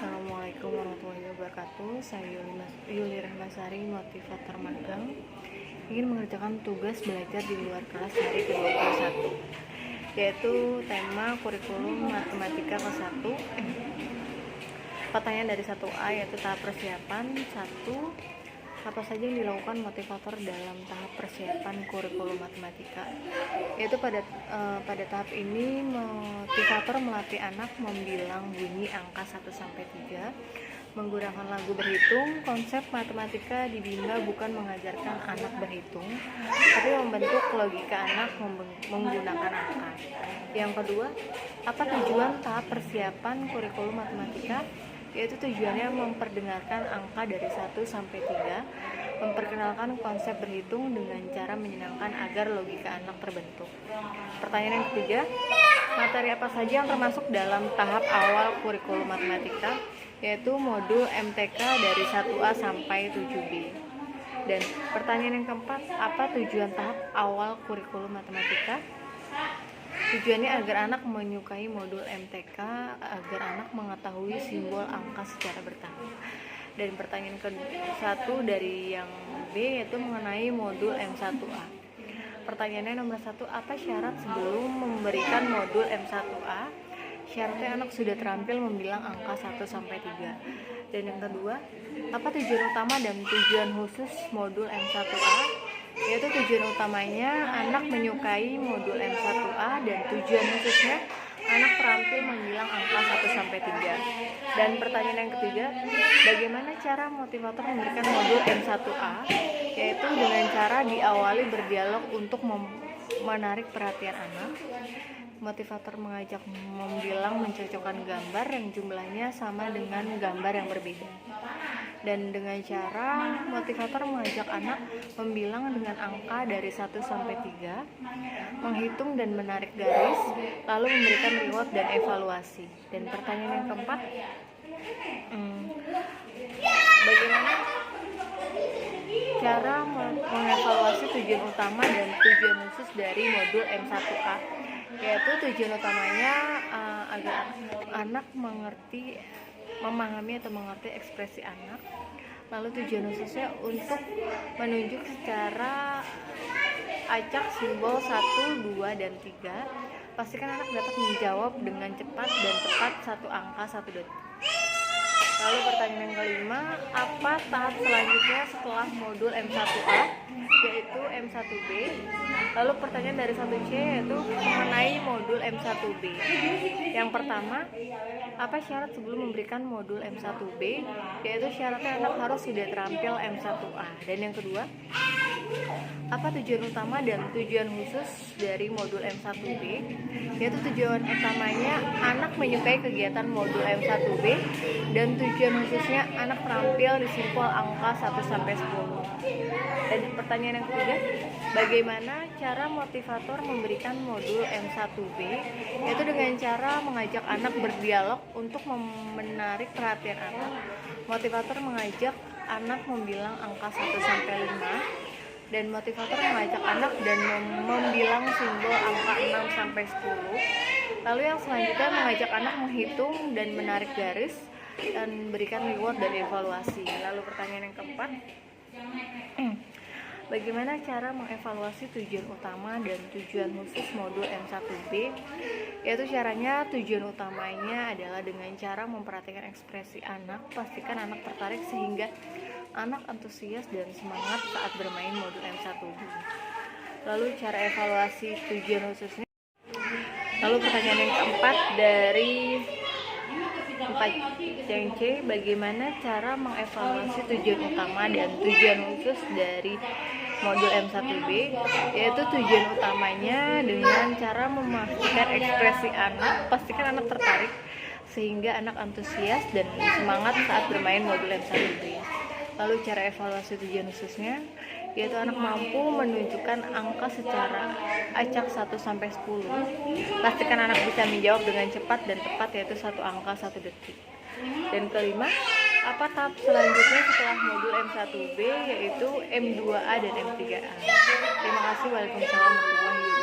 Assalamualaikum warahmatullahi wabarakatuh. Saya Yuli Rahmasari, motivator magang, ingin mengerjakan tugas belajar di luar kelas hari ke-21, yaitu tema kurikulum matematika kelas 1. Pertanyaan dari 1A yaitu tahap persiapan 1. Apa saja yang dilakukan motivator dalam tahap persiapan kurikulum matematika? Yaitu pada tahap ini motivator melatih anak membilang bunyi angka 1-3 menggunakan lagu berhitung. Konsep matematika di Bima bukan mengajarkan anak berhitung, tapi membentuk logika anak menggunakan angka. Yang kedua, apa tujuan tahap persiapan kurikulum matematika? Yaitu tujuannya memperdengarkan angka dari 1-3, memperkenalkan konsep berhitung dengan cara menyenangkan agar logika anak terbentuk. Pertanyaan yang ketiga, materi apa saja yang termasuk dalam tahap awal kurikulum matematika? Yaitu modul MTK dari 1A sampai 7B. Dan pertanyaan yang keempat, apa tujuan tahap awal kurikulum matematika? Tujuannya agar anak menyukai modul MTK, agar anak mengetahui simbol angka secara bertahap. Dan pertanyaan ke-1 dari yang B yaitu mengenai modul M1A. Pertanyaannya nomor 1, apa syarat sebelum memberikan modul M1A? Syaratnya anak sudah terampil membilang angka 1-3. Dan yang kedua, apa tujuan utama dan tujuan khusus modul M1A? Yaitu tujuan utamanya anak menyukai modul M1A dan tujuan khususnya anak terampil membilang angka 1-3. Dan pertanyaan yang ketiga, bagaimana cara motivator memberikan modul M1A? Yaitu dengan cara diawali berdialog untuk menarik perhatian anak. Motivator mengajak membilang mencocokkan gambar yang jumlahnya sama dengan gambar yang berbeda. Dan dengan cara motivator mengajak anak membilang dengan angka dari 1-3, menghitung dan menarik garis, lalu memberikan reward dan evaluasi. Dan pertanyaan yang keempat, bagaimana cara mengevaluasi tujuan utama dan tujuan khusus dari modul M1A? Yaitu tujuan utamanya agar anak memahami atau mengerti ekspresi anak. Lalu tujuan khususnya untuk menunjuk secara acak simbol 1, 2, dan 3. Pastikan anak dapat menjawab dengan cepat dan tepat satu angka 1 detik. Lalu pertanyaan yang kelima, apa tahap selanjutnya setelah modul M1A? Yaitu M1B. Lalu pertanyaan dari 1C yaitu mengenai modul M1B. Yang pertama, apa syarat sebelum memberikan modul M1B? Yaitu syaratnya anak harus sudah terampil M1A. Dan yang kedua, apa tujuan utama dan tujuan khusus dari modul M1B? Yaitu tujuan utamanya anak menyukai kegiatan modul M1B dan tujuan khususnya anak terampil di simbol angka 1-10. Dan pertanyaan yang ketiga, bagaimana cara motivator memberikan modul M1B? Yaitu dengan cara mengajak anak berdialog untuk menarik perhatian anak. Motivator mengajak anak membilang angka 1-5, dan motivator mengajak anak dan membilang simbol angka 6-10. Lalu yang selanjutnya mengajak anak menghitung dan menarik garis dan berikan reward dan evaluasi. Lalu pertanyaan yang keempat, bagaimana cara mengevaluasi tujuan utama dan tujuan khusus modul M1B? Yaitu caranya, tujuan utamanya adalah dengan cara memperhatikan ekspresi anak. Pastikan anak tertarik sehingga anak antusias dan semangat saat bermain modul M1B. Lalu cara evaluasi tujuan khususnya. Lalu pertanyaan yang keempat dari 4C, bagaimana cara mengevaluasi tujuan utama dan tujuan khusus dari modul M1B? Yaitu tujuan utamanya dengan cara memastikan ekspresi anak. Pastikan anak tertarik sehingga anak antusias dan semangat saat bermain modul M1B. Lalu cara evaluasi tujuan khususnya, yaitu anak mampu menunjukkan angka secara acak 1-10. Pastikan anak bisa menjawab dengan cepat dan tepat, yaitu satu angka 1 detik. Dan kelima, apa tahap selanjutnya setelah modul M1B? Yaitu M2A dan M3A. Terima kasih. Waalaikumsalam warahmatullahi wabarakatuh.